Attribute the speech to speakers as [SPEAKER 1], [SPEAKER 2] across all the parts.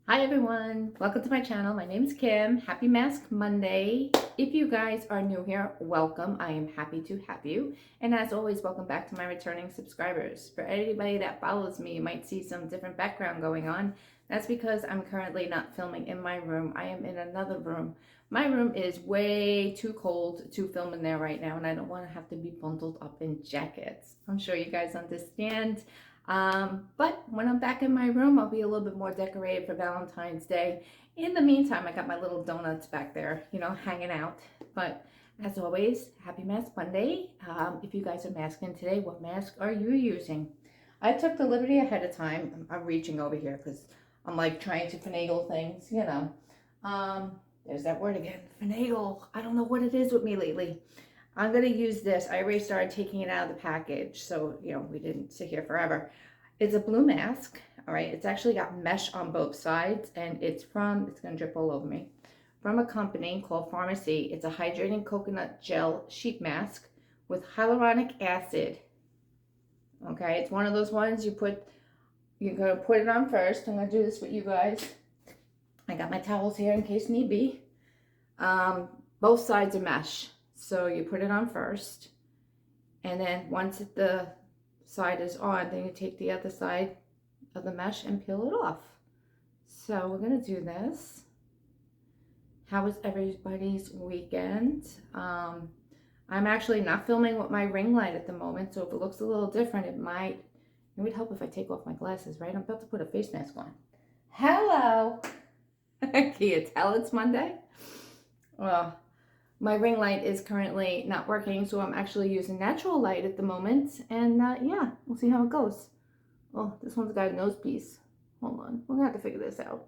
[SPEAKER 1] Hi everyone, welcome to my channel. My name is Kim. Happy Mask Monday. If you guys are new here, welcome. I am happy to have you. And as always, welcome back to my returning subscribers. For anybody that follows me, you might see some different background going on. That's because I'm currently not filming in my room. I am in another room. My room is way too cold to film in there right now, and I don't want to have to be bundled up in jackets. I'm sure you guys understand. But when I'm back in my room, I'll be a little bit more decorated for Valentine's Day. In the meantime, I got my little donuts back there, hanging out. But as always, happy Mask Monday. If you guys are masking today, what mask are you using? I took the liberty ahead of time. I'm reaching over here because I'm like trying to finagle things. There's that word again, finagle. I don't know what it is with me lately. I'm going to use this. I already started taking it out of the package, so, we didn't sit here forever. It's a blue mask, all right? It's actually got mesh on both sides, and it's going to drip all over me, from a company called Pharmacy. It's a hydrating coconut gel sheet mask with hyaluronic acid, okay? It's one of those ones you're going to put it on first. I'm going to do this with you guys. I got my towels here in case need be. Both sides are mesh. So you put it on first, and then once the side is on, then you take the other side of the mesh and peel it off. So we're going to do this. How was everybody's weekend? I'm actually not filming with my ring light at the moment, so if it looks a little different, it would help if I take off my glasses, right? I'm about to put a face mask on. Hello! Can you tell it's Monday? Well, my ring light is currently not working, so I'm actually using natural light at the moment. And yeah, we'll see how it goes. Oh, this one's got a nose piece. Hold on, we're gonna have to figure this out.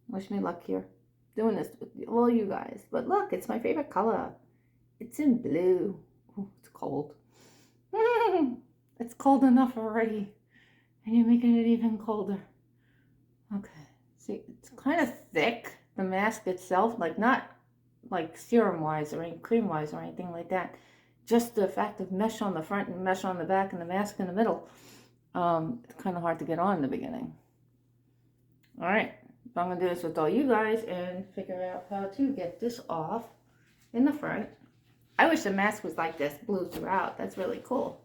[SPEAKER 1] Wish me luck here. Doing this with all you guys. But look, it's my favorite color. It's in blue. Oh, it's cold. It's cold enough already. And you're making it even colder. Okay, see, it's kind of thick. The mask itself, like not like serum wise or any cream wise or anything like that, just the fact of mesh on the front and mesh on the back and the mask in the middle. It's kind of hard to get on in the beginning. All right, so I'm gonna do this with all you guys and figure out how to get this off in the front. I wish the mask was like this, blue throughout. That's really cool.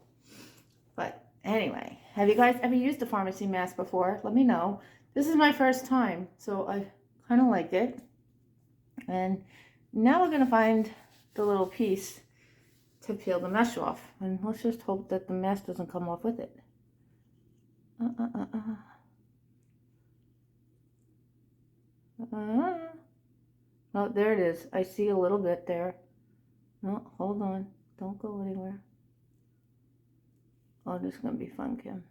[SPEAKER 1] But anyway, have you guys ever used a pharmacy mask before? Let me know. This is my first time, so I kind of like it. And now we're going to find the little piece to peel the mesh off. And let's just hope that the mask doesn't come off with it. Oh, there it is. I see a little bit there. No, hold on. Don't go anywhere. Oh, this is going to be fun, Kim.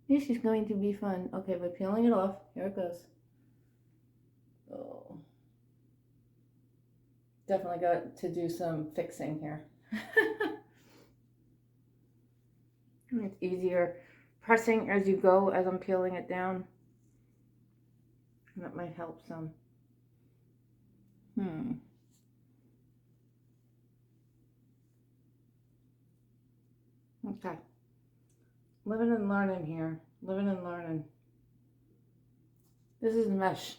[SPEAKER 1] This is going to be fun. Okay, we're peeling it off. Here it goes. Oh. Definitely got to do some fixing here. It's easier pressing as you go as I'm peeling it down. That might help some. Okay. Living and learning here. Living and learning. This is the mesh.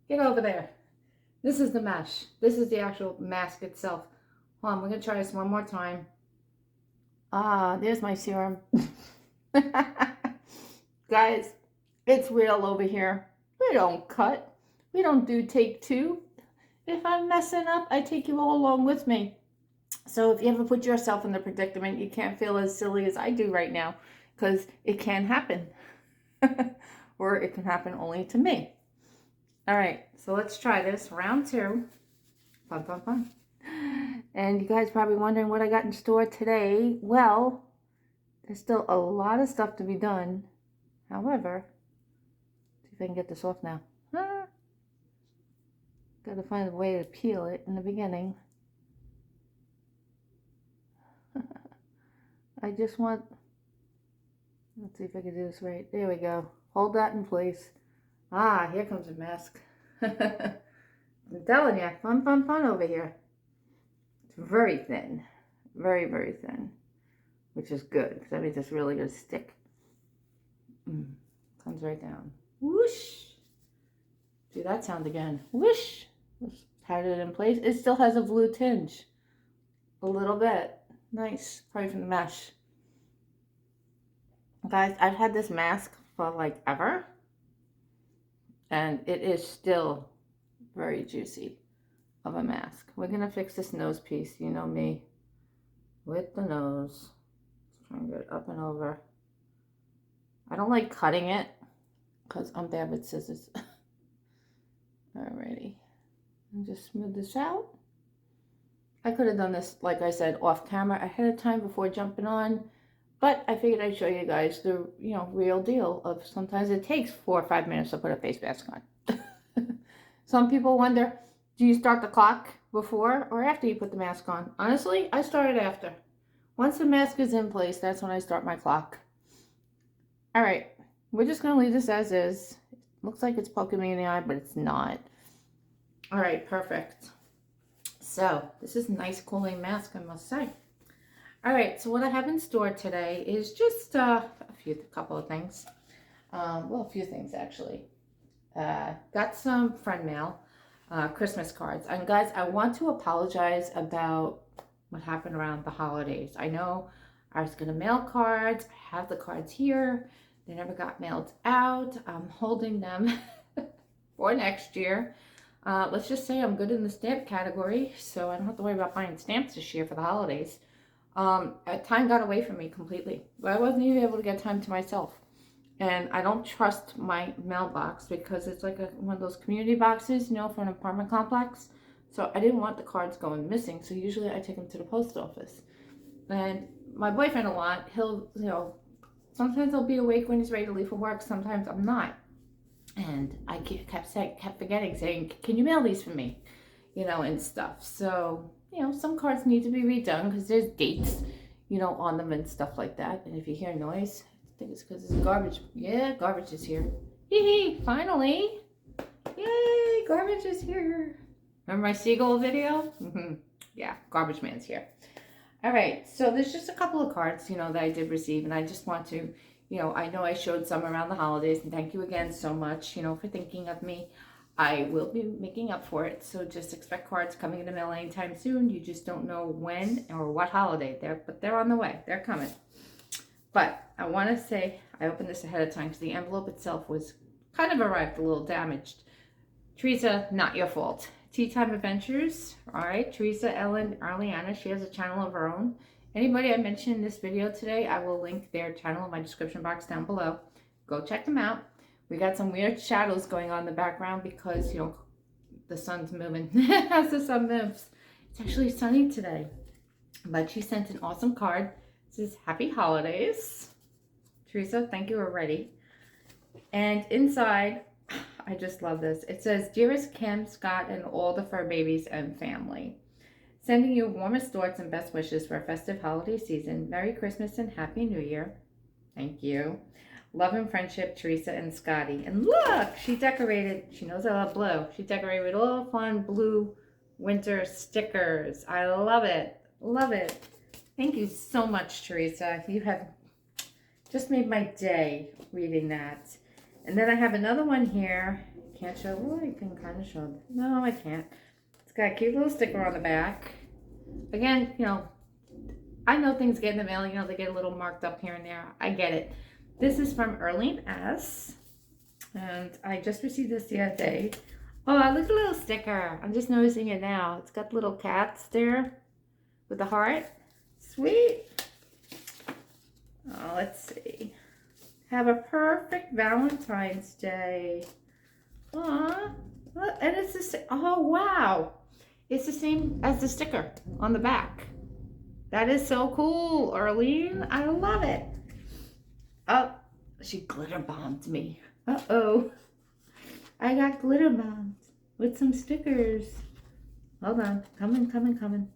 [SPEAKER 1] Get over there. This is the mesh. This is the actual mask itself. Hold on, we're going to try this one more time. Ah, there's my serum. Guys, it's real over here. We don't cut. We don't do take two. If I'm messing up, I take you all along with me. So if you ever put yourself in the predicament, you can't feel as silly as I do right now, because it can happen. Or it can happen only to me. All right, so let's try this. Round two. Fun, fun, fun. And you guys probably wondering what I got in store today. Well, there's still a lot of stuff to be done. However, see if I can get this off now. Got to find a way to peel it in the beginning. I just want, let's see if I can do this right. There we go. Hold that in place. Ah, here comes a mask. I'm telling you, fun, fun, fun over here. It's very thin. Very, very thin. Which is good, because that means it's really going to stick. Comes right down. Whoosh. Do that sound again. Whoosh. Let's pat it in place. It still has a blue tinge. A little bit. Nice. Probably from the mesh. Guys, I've had this mask for like ever. And it is still very juicy of a mask. We're going to fix this nose piece. You know me. With the nose. Let's try and get it up and over. I don't like cutting it because I'm bad with scissors. Alrighty. And just smooth this out. I could have done this, like I said, off camera ahead of time before jumping on. But I figured I'd show you guys the, real deal of sometimes it takes 4 or 5 minutes to put a face mask on. Some people wonder, do you start the clock before or after you put the mask on? Honestly, I started after. Once the mask is in place, that's when I start my clock. All right, we're just going to leave this as is. Looks like it's poking me in the eye, but it's not. All right, perfect. So this is a nice cooling mask, I must say. All right, so what I have in store today is just a couple of things. Well, a few things actually. Got some friend mail, Christmas cards. And guys, I want to apologize about what happened around the holidays. I know I was gonna mail cards. I have the cards here. They never got mailed out. I'm holding them for next year. Let's just say I'm good in the stamp category, so I don't have to worry about buying stamps this year for the holidays. Time got away from me completely. I wasn't even able to get time to myself. And I don't trust my mailbox because it's like one of those community boxes, for an apartment complex. So I didn't want the cards going missing. So usually I take them to the post office. And my boyfriend a lot, he'll, sometimes I'll be awake when he's ready to leave for work. Sometimes I'm not. And I kept forgetting, saying, can you mail these for me? And stuff. So, some cards need to be redone because there's dates, on them and stuff like that. And if you hear noise, I think it's because it's garbage. Yeah, garbage is here. Hee hee, finally. Yay, garbage is here. Remember my seagull video? Yeah, garbage man's here. All right, so there's just a couple of cards, that I did receive. And I just want to, I know I showed some around the holidays. And thank you again so much, for thinking of me. I will be making up for it, so just expect cards coming in the mail anytime soon. You just don't know when or what holiday. But they're on the way. They're coming. But I want to say I opened this ahead of time because the envelope itself was kind of arrived a little damaged. Teresa, not your fault. Tea Time Adventures. All right, Teresa, Ellen, Arliana. She has a channel of her own. Anybody I mentioned in this video today, I will link their channel in my description box down below. Go check them out. We got some weird shadows going on in the background because, the sun's moving. As the sun moves. It's actually sunny today. But she sent an awesome card. It says, Happy Holidays. Teresa, thank you already. And inside, I just love this. It says, Dearest Kim, Scott, and all the fur babies and family. Sending you warmest thoughts and best wishes for a festive holiday season. Merry Christmas and Happy New Year. Thank you. Love and friendship, Teresa and Scotty. And look, she decorated, she knows I love blue. She decorated with all fun blue winter stickers. I love it. Love it. Thank you so much, Teresa. You have just made my day reading that. And then I have another one here. Can't show, well, I can kind of show. No, I can't. It's got a cute little sticker on the back. Again, I know things get in the mail, they get a little marked up here and there. I get it. This is from Erlene S. And I just received this the other day. Oh, look at the little sticker. I'm just noticing it now. It's got little cats there with the heart. Sweet. Oh, let's see. Have a perfect Valentine's Day. Aw. And it's the same. Oh, wow. It's the same as the sticker on the back. That is so cool, Arlene. I love it. Oh, she glitter bombed me. Uh-oh. I got glitter bombed with some stickers. Hold on. Coming.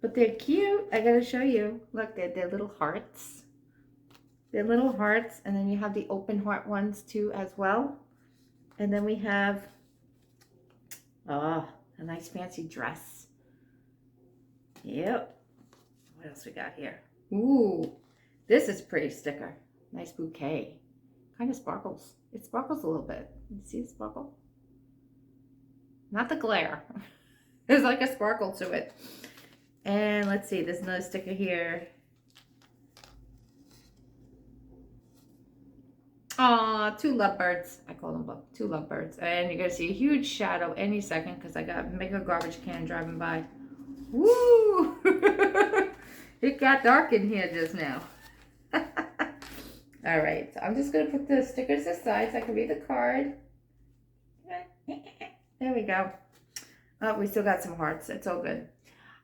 [SPEAKER 1] But they're cute. I gotta show you. Look, they're little hearts. They're little hearts. And then you have the open heart ones too as well. And then we have, a nice fancy dress. Yep. What else we got here? Ooh, this is a pretty sticker. Nice bouquet. kind of sparkles. It sparkles a little bit. You see the sparkle? Not the glare. There's like a sparkle to it. And let's see, there's another sticker here. Aw, two lovebirds. I call them two lovebirds. And you're going to see a huge shadow any second because I got a mega garbage can driving by. Woo! It got dark in here just now. All right, so I'm just going to put the stickers aside so I can read the card. There we go. Oh, we still got some hearts. It's all good.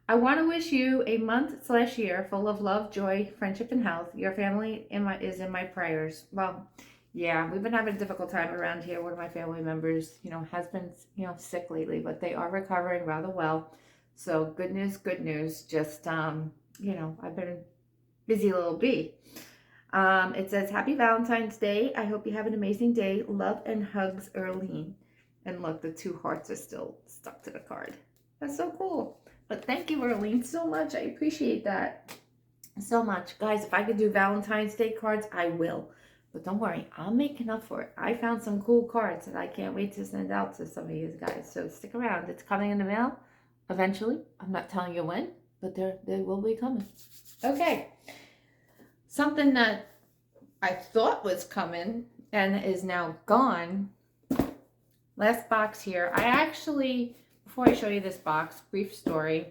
[SPEAKER 1] I want to wish you a month/year full of love, joy, friendship, and health. Your family is in my prayers. Well, yeah, we've been having a difficult time around here. One of my family members, has been, sick lately, but they are recovering rather well. So good news, good news. Just, I've been a busy little bee. It says, Happy Valentine's Day. I hope you have an amazing day. Love and hugs, Earlene. And look, the two hearts are still stuck to the card. That's so cool. But thank you, Earlene, so much. I appreciate that so much. Guys, if I could do Valentine's Day cards, I will. But don't worry, I'll make enough for it. I found some cool cards that I can't wait to send out to some of you guys. So stick around. It's coming in the mail eventually. I'm not telling you when, but they will be coming. Okay. Something that I thought was coming and is now gone. Last box here. I actually, before I show you this box, brief story.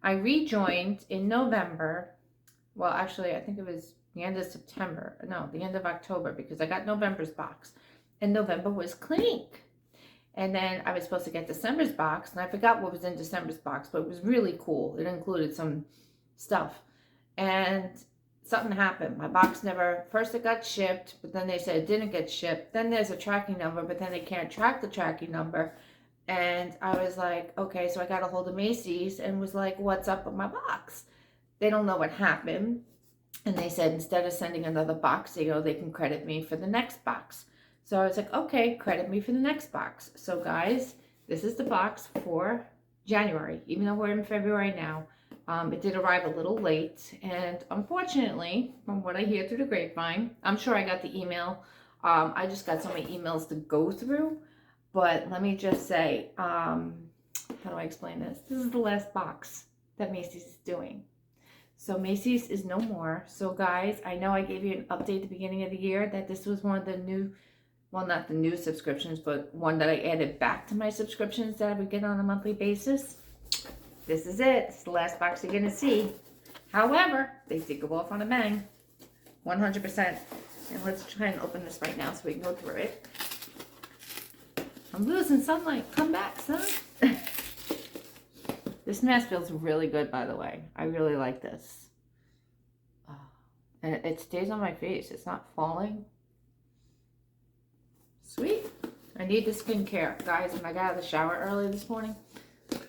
[SPEAKER 1] I rejoined in November. Well, actually, I think it was the end of September. No, the end of October, because I got November's box. And November was Clinique. And then I was supposed to get December's box, and I forgot what was in December's box, but it was really cool. It included some stuff. And something happened. My box first it got shipped, but then they said it didn't get shipped. Then there's a tracking number, but then they can't track the tracking number. And I was like, okay, so I got a hold of Macy's and was like, what's up with my box? They don't know what happened. And they said, instead of sending another box, they can credit me for the next box. So I was like, okay, credit me for the next box. So guys, this is the box for January, even though we're in February now. It did arrive a little late, and unfortunately, from what I hear through the grapevine, I'm sure I got the email. I just got so many emails to go through, but let me just say, how do I explain this? This is the last box that Macy's is doing. So Macy's is no more. So guys, I know I gave you an update at the beginning of the year that this was one of the new, well, not the new subscriptions, but one that I added back to my subscriptions that I would get on a monthly basis. This is it. It's the last box you're going to see. However, they did go off on a bang. 100%. And let's try and open this right now so we can go through it. I'm losing sunlight. Come back, son. This mask feels really good, by the way. I really like this. And it stays on my face. It's not falling. Sweet. I need the skincare. Guys, when I got out of the shower early this morning,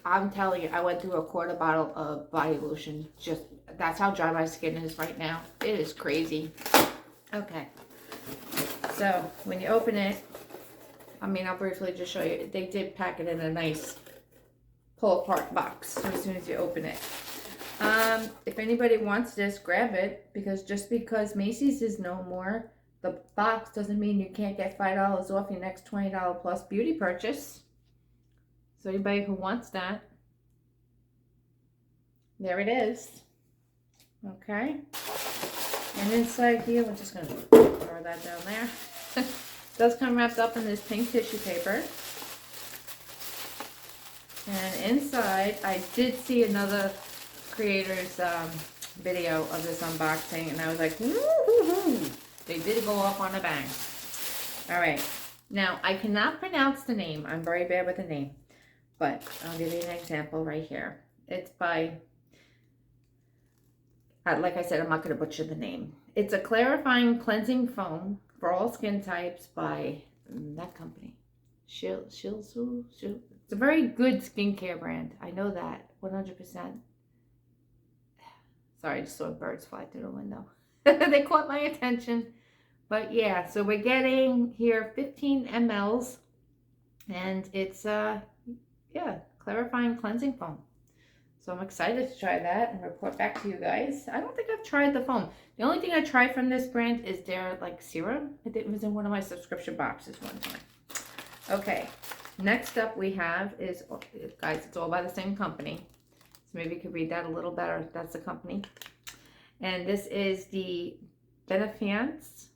[SPEAKER 1] I'm telling you, I went through a quarter bottle of body lotion. That's how dry my skin is right now. It is crazy. Okay. So, when you open it, I'll briefly just show you. They did pack it in a nice pull-apart box as soon as you open it. If anybody wants this, grab it. Because just because Macy's is no more, the box doesn't mean you can't get $5 off your next $20 plus beauty purchase. So anybody who wants that, there it is. Okay. And inside here, we're just going to throw that down there. It does come wrapped up in this pink tissue paper. And inside, I did see another creator's video of this unboxing, and I was like, woo-hoo-hoo. They did go off on a bang. All right. Now, I cannot pronounce the name. I'm very bad with the name. But I'll give you an example right here. It's by, like I said, I'm not going to butcher the name. It's a clarifying cleansing foam for all skin types by that company. Shilsu. It's a very good skincare brand. I know that 100%. Sorry, I just saw birds fly through the window. They caught my attention. But yeah, so we're getting here 15 mLs. And it's, yeah, clarifying cleansing foam. So I'm excited to try that and report back to you guys. I don't think I've tried the foam. The only thing I tried from this brand is their like serum. It was in one of my subscription boxes one time. Okay, next up we have is, guys, it's all by the same company. So maybe you could read that a little better. That's the company. And this is the Benefiance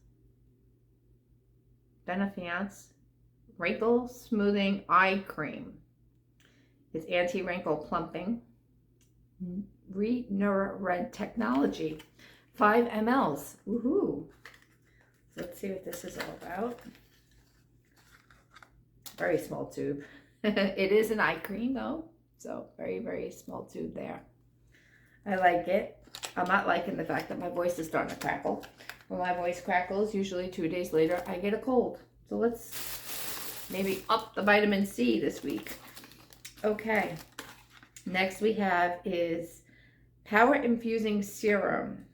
[SPEAKER 1] Wrinkle Smoothing Eye Cream. It's anti-wrinkle plumping. Red technology. 5 mLs. Woohoo. Let's see what this is all about. Very small tube. It is an eye cream though. So very, very small tube there. I like it. I'm not liking the fact that my voice is starting to crackle. When my voice crackles, usually 2 days later, I get a cold. So let's maybe up the vitamin C this week. Okay. Next we have is Power Infusing Serum.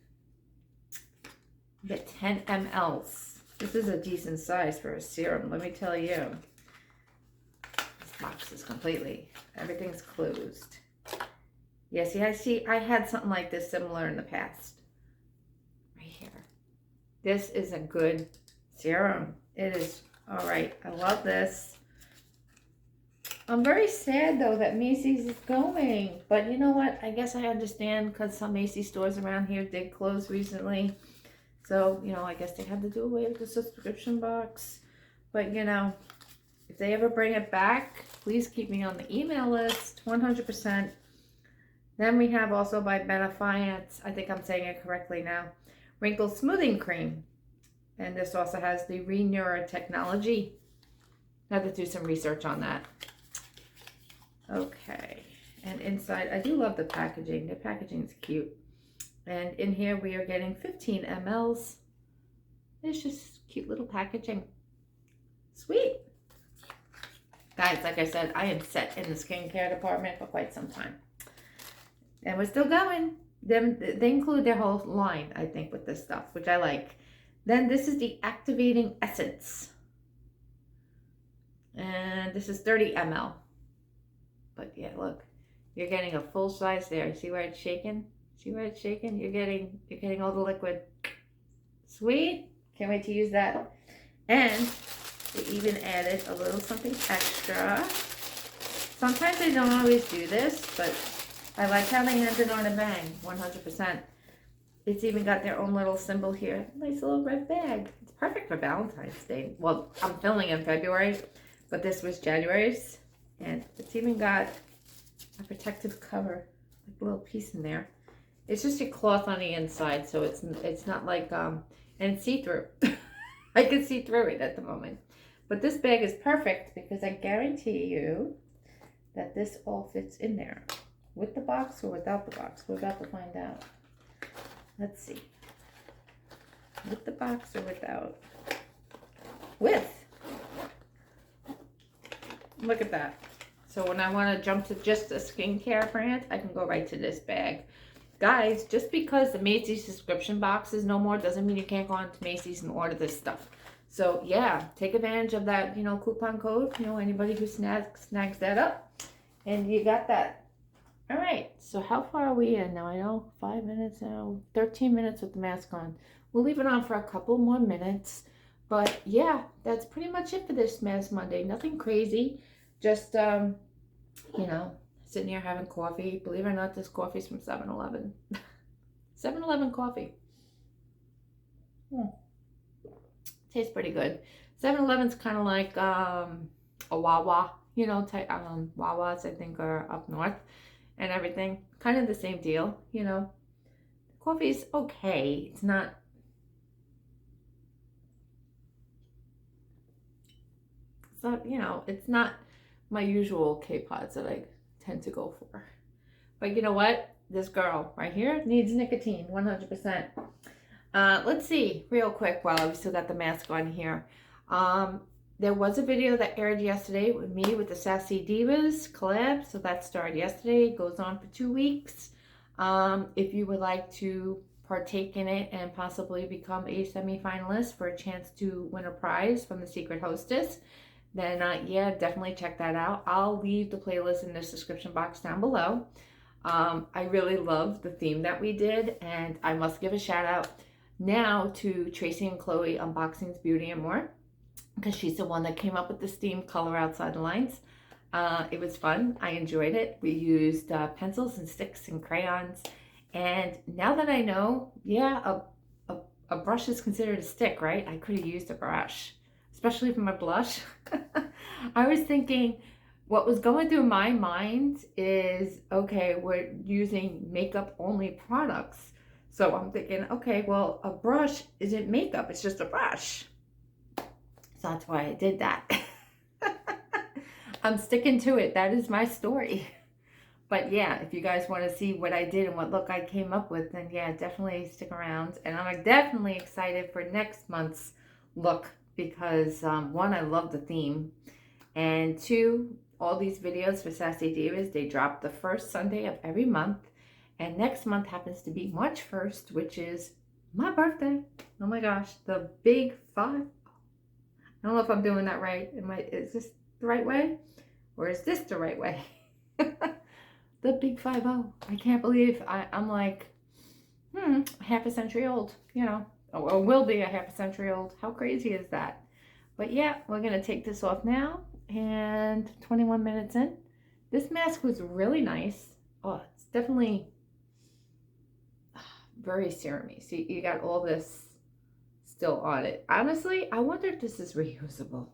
[SPEAKER 1] You get 10 mLs. This is a decent size for a serum, let me tell you. This box is everything's closed. Yes, yeah, see, I had something like this similar in the past. Right here. This is a good serum. It is, all right, I love this. I'm very sad though that Macy's is going, but you know what? I guess I understand because some Macy's stores around here did close recently. So, you know, I guess they had to do away with the subscription box. But, you know, if they ever bring it back, please keep me on the email list, 100%. Then we have also by Benefiance, I think I'm saying it correctly now, Wrinkle Smoothing Cream. And this also has the Renewal technology. I have to do some research on that. Okay, and inside, I do love the packaging. The packaging is cute. And in here we are getting 15 mLs. It's just cute little packaging. Sweet. Guys, like I said, I am set in the skincare department for quite some time. And we're still going. They include their whole line, I think, with this stuff, which I like. Then this is the Activating Essence. And this is 30 ml. But yeah, look, you're getting a full size there. See where it's shaking? See where it's shaking? You're getting all the liquid. Sweet. Can't wait to use that. And they even added a little something extra. Sometimes they don't always do this, but I like how they end it on a bang, 100%. It's even got their own little symbol here. Nice little red bag. It's perfect for Valentine's Day. Well, I'm filming in February, but this was January's. And it's even got a protective cover, like a little piece in there. It's just a cloth on the inside, so it's not like, and it's see-through. I can see through it at the moment. But this bag is perfect because I guarantee you that this all fits in there. With the box or without the box? We're about to find out. Let's see. With the box or without? With. Look at that. So when I want to jump to just a skincare brand, I can go right to this bag. Guys, just because the Macy's subscription box is no more doesn't mean you can't go on to Macy's and order this stuff. So yeah, take advantage of that, you know, coupon code. You know, anybody who snags that up. And you got that. All right, so how far are we in now? I know 5 minutes now, 13 minutes with the mask on. We'll leave it on for a couple more minutes. But yeah, that's pretty much it for this Mask Monday. Nothing crazy. Just, you know, sitting here having coffee. Believe it or not, this coffee's from 7-Eleven. 7-Eleven coffee. Tastes pretty good. 7-Eleven's kind of like a Wawa, you know, type, Wawas I think are up north and everything. Kind of the same deal, you know. Coffee's okay. It's not, you know, it's not my usual K-pods that I tend to go for. But you know what? This girl right here needs nicotine, 100%. Let's see real quick while we still got the mask on here. There was a video that aired yesterday with me with the Sassy Divas collab. So that started yesterday. It goes on for 2 weeks. If you would like to partake in it and possibly become a semi-finalist for a chance to win a prize from the Secret Hostess, then yeah, definitely check that out. I'll leave the playlist in the description box down below. I really love the theme that we did, and I must give a shout out now to Tracy and Chloe Unboxings Beauty and More, because she's the one that came up with this theme, Color Outside the Lines. It was fun. I enjoyed it. We used pencils and sticks and crayons. And now that I know, yeah, a brush is considered a stick, right? I could have used a brush, especially for my blush. I was thinking, what was going through my mind is, okay, we're using makeup only products. So I'm thinking, okay, well, a brush isn't makeup, it's just a brush. So that's why I did that. I'm sticking to it. That is my story. But yeah, if you guys want to see what I did and what look I came up with, then yeah, definitely stick around. And I'm definitely excited for next month's look because one, I love the theme. And two, all these videos for Sassy Divas, they drop the first Sunday of every month. And next month happens to be March 1st, which is my birthday. Oh my gosh, the big 5. I don't know if I'm doing that right. Is this the right way? Or is this the right way? The big 50. I can't believe I'm like, half a century old, you know, or will be a half a century old. How crazy is that? But yeah, we're going to take this off now, and 21 minutes in. This mask was really nice. Oh, it's definitely very serumy. See, you got all this still on it. Honestly, I wonder if this is reusable.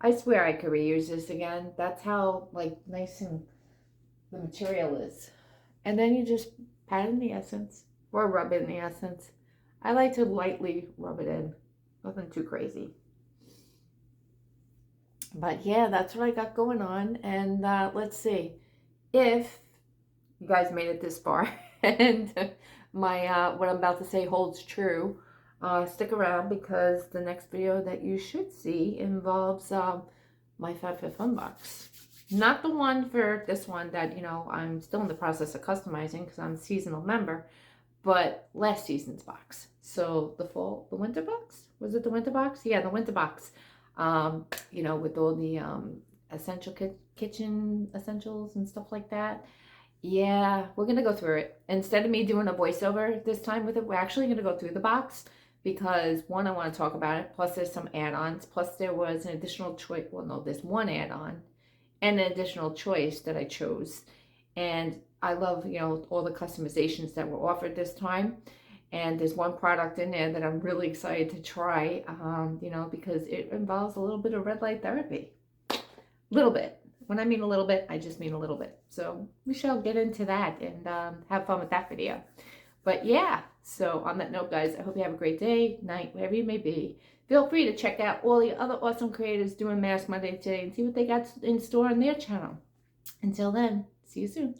[SPEAKER 1] I swear I could reuse this again. That's how like nice and the material is. And then you just pat in the essence or rub in the essence. I like to lightly rub it in, nothing too crazy. But yeah, that's what I got going on. And let's see if you guys made it this far and my what I'm about to say holds true. Stick around because the next video that you should see involves my FabFitFun box. Not the one for this one that, you know, I'm still in the process of customizing because I'm a seasonal member, but last season's box. So the winter box? Was it the winter box? Yeah, the winter box. You know, with all the essential kitchen essentials and stuff like that. Yeah, we're going to go through it. Instead of me doing a voiceover this time with it, we're actually going to go through the box because, one, I want to talk about it. Plus, there's some add-ons. Plus, there was an additional choice. Well, no, there's one add-on and an additional choice that I chose. And I love, you know, all the customizations that were offered this time. And there's one product in there that I'm really excited to try, you know, because it involves a little bit of red light therapy. A little bit. When I mean a little bit, I just mean a little bit. So we shall get into that and have fun with that video. But yeah, so on that note, guys, I hope you have a great day, night, wherever you may be. Feel free to check out all the other awesome creators doing Mask Monday today and see what they got in store on their channel. Until then, see you soon.